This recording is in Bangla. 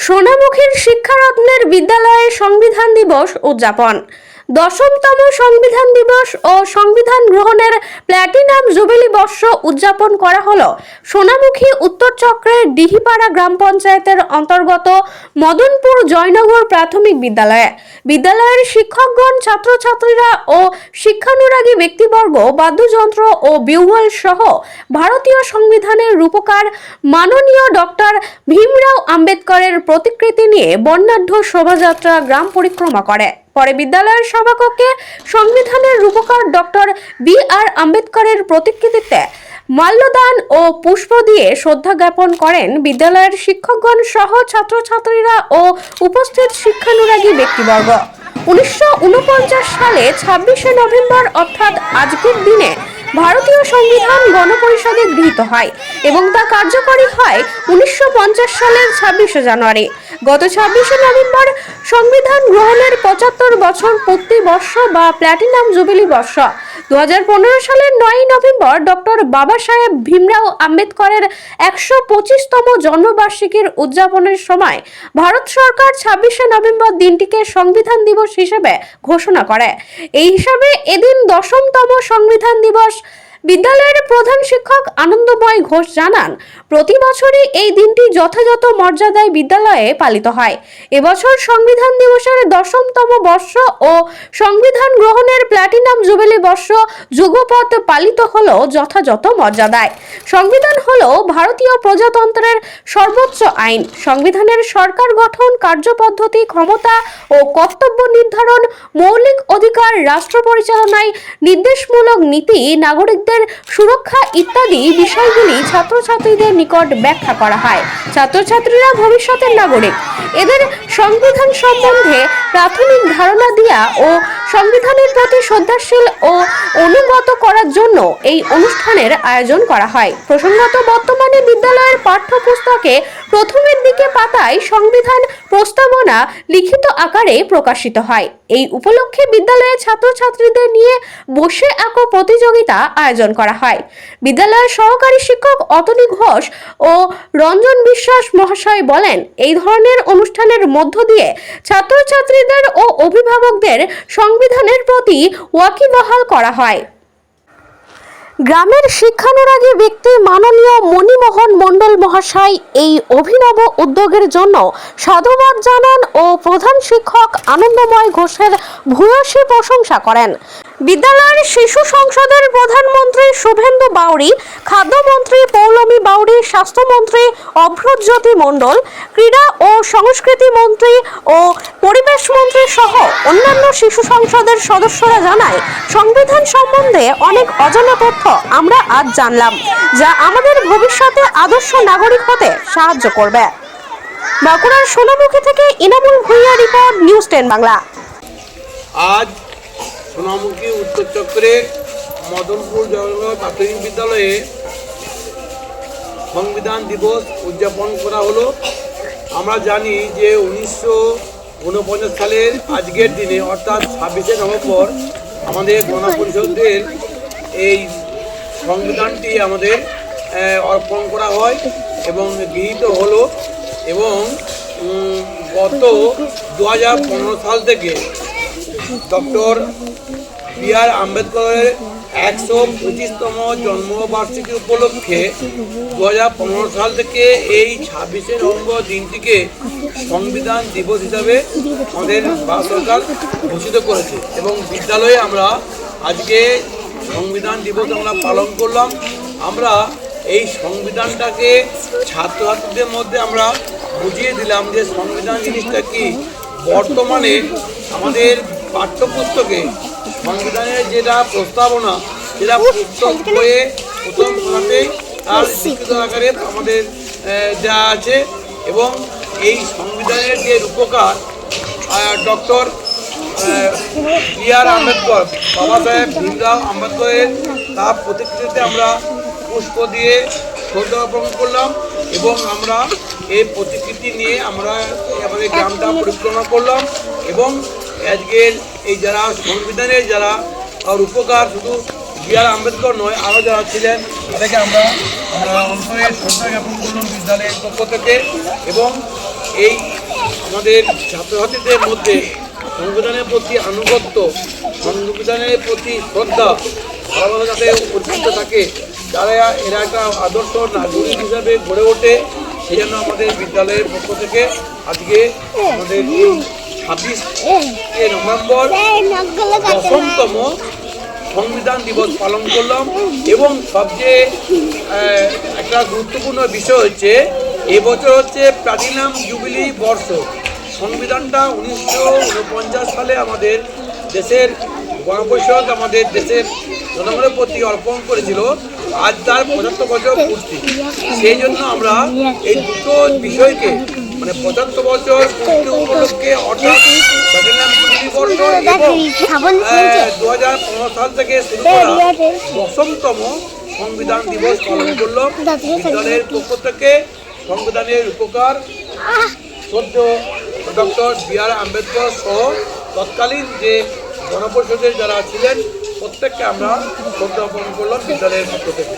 সোনামুখীর শিক্ষারত্নের বিদ্যালয়ে সংবিধান দিবস উদযাপন। 10তম সংবিধান দিবস ও সংবিধান গ্রহণের প্ল্যাটিনাম জুবিলি বর্ষ উদযাপন করা হলো সোনামুখী উত্তর চক্রের ডিহিপাড়া গ্রাম পঞ্চায়েতের অন্তর্গত মদনপুর জয়নগর প্রাথমিক বিদ্যালয়ে। বিদ্যালয়ের শিক্ষকগণ, ছাত্রছাত্রীরা ও শিক্ষানুরাগী ব্যক্তিবর্গ বাদ্যযন্ত্র ও বিউগল সহ ভারতীয় সংবিধানের রূপকার মাননীয় ডক্টর ভীমরাও আম্বেদকরের প্রতিকৃতি নিয়ে বর্ণাঢ্য শোভাযাত্রা গ্রাম পরিক্রমা করে। পরে বিদ্যালয়ের সভাকক্ষে সংবিধানের রূপকার ডক্টর বি.আর. আম্বেদকরের প্রতিকৃতিতে মাল্যদান ও পুষ্প দিয়ে শ্রদ্ধা জ্ঞাপন করেন বিদ্যালয়ের শিক্ষকগণ সহ ছাত্রছাত্রীরা ও উপস্থিত শিক্ষানুরাগী ব্যক্তিবর্গ। 1949 সালে 26শে নভেম্বর অর্থাৎ আজকের দিনে ভারতীয় সংবিধান গণপরিষদে গৃহীত হয় এবং তা কার্যকরী হয় 1950 সালের 26শে জানুয়ারি। গত 26শে নভেম্বর সংবিধান গ্রহণের 75 বছর পূর্তি বর্ষ বা প্ল্যাটিনাম জুবিলি বর্ষ। 2015 সালের 9ই নভেম্বর ডক্টর বাবা সাহেব ভীমরাও আম্বেদকরের 125তম জন্মবার্ষিকীর উদযাপনের সময় ভারত সরকার 26শে নভেম্বর দিনটিকে সংবিধান দিবস হিসেবে ঘোষণা করে। এই হিসাবে এদিন 10তম সংবিধান দিবস। বিদ্যালয়ের প্রধান শিক্ষক আনন্দময় ঘোষ জানান, প্রতি বছরই এই দিনটি যথাযথ মর্যাদায় বিদ্যালয়ে পালিত হয়। এবছর সংবিধান দিবসের 10তম বর্ষ ও সংবিধান গ্রহণের প্ল্যাটিনাম জুবিলি বর্ষ যুগপৎ পালিত হলো যথাযথ মর্যাদায়। সংবিধান হলো ভারতীয় প্রজাতন্ত্রের সর্বোচ্চ আইন। সংবিধানের সরকার গঠন, কার্যপদ্ধতি, ক্ষমতা ও কর্তব্য নির্ধারণ, মৌলিক অধিকার, রাষ্ট্র পরিচালনায় নির্দেশমূলক নীতি, নাগরিকদের সুরক্ষা ইত্যাদি বিষয়গুলি ছাত্রছাত্রীদের নিকট ব্যাখ্যা করা হয়। ছাত্রছাত্রীরা ভবিষ্যতের নাগরিক, এদের সংবিধান সম্বন্ধে প্রাথমিক ধারণা দেওয়া ও সংবিধানের প্রতি শ্রদ্ধাশীল ও অনুগত করার জন্য এই অনুষ্ঠানের আয়োজন করা হয়। প্রসঙ্গত, বর্তমানে বিদ্যালয়ের পাঠ্যপুস্তকে প্রথমের দিকে পাতায় সংবিধান প্রস্তাবনা লিখিত আকারে প্রকাশিত হয়। এই উপলক্ষে বিদ্যালয়ে ছাত্রছাত্রীদের নিয়ে বসে আঁকো প্রতিযোগিতা আয়োজন করা হয়। বিদ্যালয়ের সহকারী শিক্ষক অতনী ঘোষ ও রঞ্জন বিশ্বাস মহাশয় বলেন, এই ধরনের অনুষ্ঠানের মধ্য দিয়ে ছাত্রছাত্রীদের ও অভিভাবকদের সংবিধানের প্রতি ওয়াকিবহাল করা হয়। গ্রামের শিক্ষানুরাগী ব্যক্তি মাননীয় মণিমোহন মণ্ডল মহাশয় এই অভিনব উদ্যোগের জন্য সাধুবাদ জানান ও প্রধান শিক্ষক আনন্দময় ঘোষের ভূয়সী প্রশংসা করেন। বিদ্যালয়ের শিশু সংসদের প্রধানমন্ত্রী শুভেন্দু বাউরি, খাদ্যমন্ত্রী পৌলমী বাউরি, স্বাস্থ্যমন্ত্রী অভ্রজ্যোতি মণ্ডল, ক্রীড়া ও সংস্কৃতি মন্ত্রী ও পরিবেশ মন্ত্রী সহ অন্যান্য শিশু সংসদের সদস্যরা জানায়, সংবিধান সম্বন্ধে অনেক অজানা তথ্য আমরা আজ জানলাম, যা আমাদের ভবিষ্যতে আদর্শ নাগরিক হতে সাহায্য করবে। বাঁকুড়ার সোনামুখী থেকে ইনামুল ভুঁইয়া রিপোর্ট, নিউজ 10 বাংলা। আজ সোনামুখী উত্তর চক্রে মদনপুর জয়নগর প্রাথমিক বিদ্যালয়ে সংবিধান দিবস উদযাপন করা হলো। আমরা জানি যে 1949 সালের আজকের দিনে অর্থাৎ 26শে নভেম্বর আমাদের গণপরিষদের এই সংবিধানটি আমাদের অর্পণ করা হয় এবং গৃহীত হলো এবং গত 2015 সাল থেকে ডক্টর বি.আর. আম্বেদকরের 125তম জন্মবার্ষিকী উপলক্ষে 2015 সাল থেকে এই 26শে নভেম্বর দিনটিকে সংবিধান দিবস হিসাবে আমাদের ভারত সরকার ঘোষিত করেছে এবং বিদ্যালয়ে আমরা আজকে সংবিধান দিবস আমরা পালন করলাম। আমরা এই সংবিধানটাকে ছাত্রছাত্রীদের মধ্যে আমরা বুঝিয়ে দিলাম যে সংবিধান জিনিসটা কি। বর্তমানে আমাদের পাঠ্যপুস্তকে সংবিধানের যেটা প্রস্তাবনা সেটা পুস্তক বইয়ে প্রথম ধাপে তার লিখিত আকারে আমাদের দেওয়া আছে এবং এই সংবিধানের যে রূপকার ডক্টর বি.আর. আম্বেদকর, বাবা সাহেব ভীমরাও আম্বেদকরের তার প্রতিকৃতিতে আমরা পুষ্প দিয়ে শ্রদ্ধা জ্ঞাপন করলাম এবং আমরা এই প্রতিকৃতি নিয়ে আমরা আমাদের গ্রামটা পরিক্রমা করলাম এবং আজকের এই যারা সংবিধানের যারা রূপকার শুধু বি.আর. আম্বেদকর নয়, আরও যারা ছিলেন তাদেরকে আমরা অন্তরে শ্রদ্ধা জ্ঞাপন করলাম বিদ্যালয়ের পক্ষ থেকে এবং এই আমাদের ছাত্রছাত্রীদের মধ্যে সংবিধানের প্রতি আনুগত্য, সংবিধানের প্রতি শ্রদ্ধা ভালোভাবে যাতে উৎপন্ন থাকে, যারা এরা একটা আদর্শ নাগরিক হিসাবে গড়ে ওঠে, সেই জন্য আমাদের বিদ্যালয়ের পক্ষ থেকে আজকে আমাদের 26 নভেম্বর 10তম সংবিধান দিবস পালন করলাম। এবং সবচেয়ে একটা গুরুত্বপূর্ণ বিষয় হচ্ছে এবছর হচ্ছে প্লাটিনাম জুবিলি বর্ষ। সংবিধানটা 1949 সালে আমাদের দেশের গণপরিষদ আমাদের দেশের জনগণের প্রতি অর্পণ করেছিল। আজ তার 75 বছর পূর্তি। সেই জন্য আমরা এই দুটো বিষয়কে মানে 75 বছর পূর্তি উপলক্ষে অর্থাৎ প্লাটিনাম জুবিলি বর্ষ এবং 2015 সাল থেকে শুরু করা 10তম সংবিধান দিবস পালন করল। বিদ্যালয়ের পক্ষ থেকে সংবিধানের উপকার শ্রদ্ধেয় ডক্টর বি.আর. আম্বেদকর সহ তৎকালীন যে গণপরিষদের যারা ছিলেন প্রত্যেককে আমরা শ্রদ্ধা অর্পণ করলাম বিদ্যালয়ের পক্ষ থেকে।